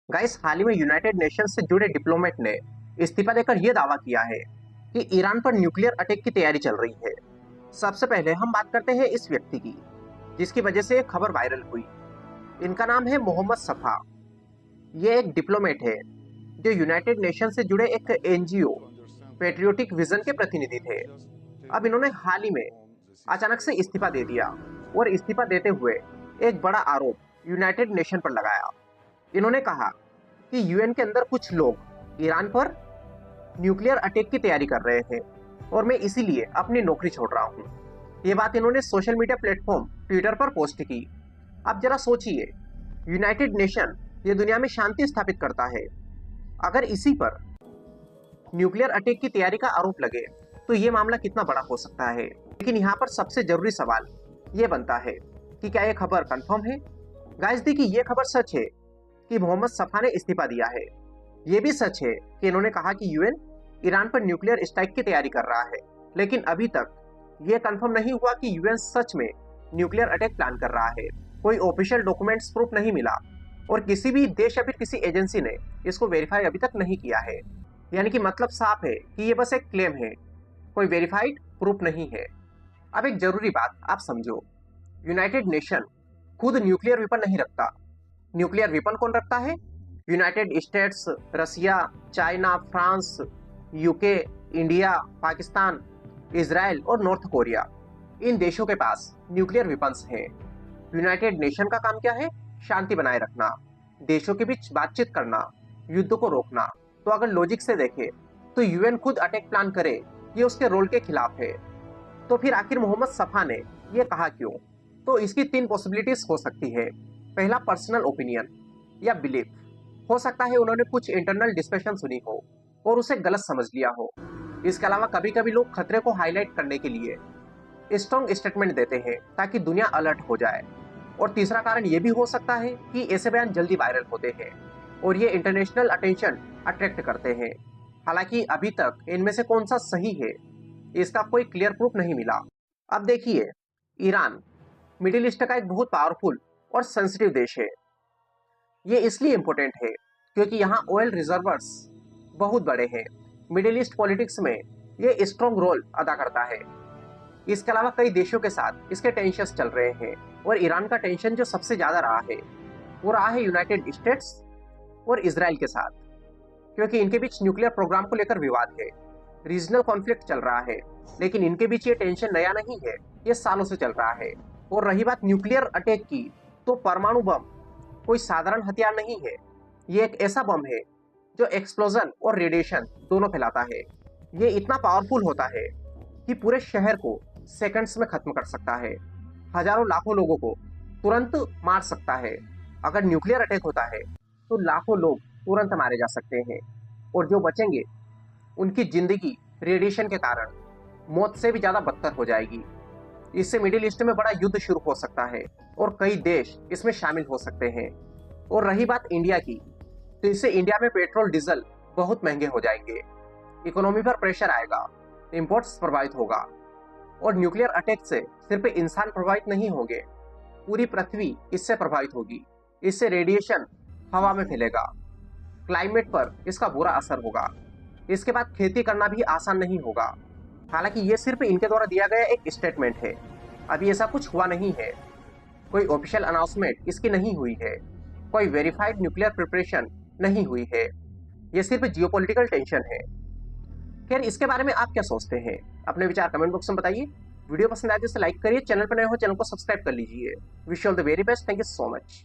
Guys, हाल ही में United Nations से जुड़े डिप्लोमेट ने इस्तीफा देकर यह दावा किया है कि ईरान पर न्यूक्लियर अटैक की तैयारी चल रही है। सबसे पहले हम बात करते हैं इस व्यक्ति की जिसकी वजह से ये खबर वायरल हुई। इनका नाम है मोहम्मद सफा। ये एक डिप्लोमेट है जो यूनाइटेड नेशन से जुड़े एक एनजीओ पेट्रियोटिक विजन के प्रतिनिधि थे। अब इन्होंने हाल ही में अचानक से इस्तीफा दे दिया और इस्तीफा देते हुए एक बड़ा आरोप यूनाइटेड नेशन पर लगाया। इन्होंने कहा कि यूएन के अंदर कुछ लोग ईरान पर न्यूक्लियर अटैक की तैयारी कर रहे हैं और मैं इसीलिए अपनी नौकरी छोड़ रहा हूं। ये बात इन्होंने सोशल मीडिया प्लेटफॉर्म ट्विटर पर पोस्ट की। अब जरा सोचिए, यूनाइटेड नेशन ये दुनिया में शांति स्थापित करता है, अगर इसी पर न्यूक्लियर अटैक की तैयारी का आरोप लगे तो ये मामला कितना बड़ा हो सकता है। लेकिन यहाँ पर सबसे जरूरी सवाल ये बनता है कि क्या ये खबर कंफर्म है। गाइस देखिए, ये खबर सच है कि मोहम्मद सफा ने इस्तीफा दिया है। ये भी सच है कि इन्होंने कहा कि यूएन ईरान पर न्यूक्लियर स्ट्राइक की तैयारी कर रहा है। लेकिन अभी तक ये कंफर्म नहीं हुआ कि यूएन सच में न्यूक्लियर अटैक प्लान कर रहा है। कोई ऑफिशियल डॉक्यूमेंट्स प्रूफ नहीं मिला और किसी भी देश या फिर किसी एजेंसी ने इसको वेरीफाई अभी तक नहीं किया है। यानी कि मतलब साफ है कि ये बस एक क्लेम है, कोई वेरीफाइड प्रूफ नहीं है। अब एक जरूरी बात आप समझो, यूनाइटेड नेशन खुद न्यूक्लियर वेपन नहीं रखता। न्यूक्लियर वेपन कौन रखता है? United States, Russia, China, France, UK, India, Pakistan, Israel और नॉर्थ कोरिया। इन देशों के पास न्यूक्लियर वेपन्स हैं। यूनाइटेड नेशन का काम क्या है? शांति बनाए रखना, देशों के बीच बातचीत करना, युद्ध को रोकना। तो अगर लॉजिक से देखें तो यूएन खुद अटैक प्लान करे, ये उसके रोल के खिलाफ है। तो फिर आखिर मोहम्मद सफा ने यह कहा क्यों? तो इसकी तीन पॉसिबिलिटीज हो सकती है। पहला, पर्सनल ओपिनियन या बिलीफ। हो सकता है उन्होंने कुछ इंटरनल डिस्कशन सुनी हो और उसे गलत समझ लिया हो। इसके अलावा कभी कभी लोग खतरे को हाईलाइट करने के लिए स्ट्रॉन्ग स्टेटमेंट देते हैं ताकि दुनिया अलर्ट हो जाए। और तीसरा कारण यह भी हो सकता है कि ऐसे बयान जल्दी वायरल होते हैं और ये इंटरनेशनल अटेंशन अट्रैक्ट करते हैं। हालांकि अभी तक इनमें से कौन सा सही है, इसका कोई क्लियर प्रूफ नहीं मिला। अब देखिए, ईरान मिडिल ईस्ट का एक बहुत पावरफुल और सेंसिटिव देश है। ये इसलिए इंपॉर्टेंट है क्योंकि यहाँ ऑयल रिजर्वर्स बहुत बड़े हैं। मिडिल ईस्ट पॉलिटिक्स में ये स्ट्रॉन्ग रोल अदा करता है। इसके अलावा कई देशों के साथ इसके टेंशंस चल रहे हैं और ईरान का टेंशन जो सबसे ज्यादा रहा है वो रहा है यूनाइटेड स्टेट्स और इसराइल के साथ, क्योंकि इनके बीच न्यूक्लियर प्रोग्राम को लेकर विवाद है। रीजनल कॉन्फ्लिक्ट चल रहा है, लेकिन इनके बीच ये टेंशन नया नहीं है, ये सालों से चल रहा है। और रही बात न्यूक्लियर अटैक की, तो परमाणु बम कोई साधारण हथियार नहीं है। ये एक ऐसा बम है जो एक्सप्लोजन और रेडिएशन दोनों फैलाता है। ये इतना पावरफुल होता है कि पूरे शहर को सेकंड्स में खत्म कर सकता है, हजारों लाखों लोगों को तुरंत मार सकता है। अगर न्यूक्लियर अटैक होता है तो लाखों लोग तुरंत मारे जा सकते हैं और जो बचेंगे उनकी जिंदगी रेडिएशन के कारण मौत से भी ज्यादा बदतर हो जाएगी। इससे मिडिल ईस्ट में बड़ा युद्ध शुरू हो सकता है और कई देश इसमें शामिल हो सकते हैं। और रही बात इंडिया की, तो इससे इंडिया में पेट्रोल डीजल बहुत महंगे हो जाएंगे, इकोनॉमी पर प्रेशर आएगा, इंपोर्ट्स प्रभावित होगा। और न्यूक्लियर अटैक से सिर्फ इंसान प्रभावित नहीं होंगे, पूरी पृथ्वी इससे प्रभावित होगी। इससे रेडिएशन हवा में फैलेगा, क्लाइमेट पर इसका बुरा असर होगा। इसके बाद खेती करना भी आसान नहीं होगा। हालांकि ये सिर्फ इनके द्वारा दिया गया एक स्टेटमेंट है, अभी ऐसा कुछ हुआ नहीं है, कोई ऑफिशियल अनाउंसमेंट इसकी नहीं हुई है, कोई वेरीफाइड न्यूक्लियर प्रिपरेशन नहीं हुई है। ये सिर्फ जियोपॉलिटिकल टेंशन है। खैर, इसके बारे में आप क्या सोचते हैं? अपने विचार कमेंट बॉक्स में बताइए। वीडियो पसंद आए तो लाइक करिए, चैनल पर नए हो चैनल को सब्सक्राइब कर लीजिए। Wish you all the very best. Thank you so much.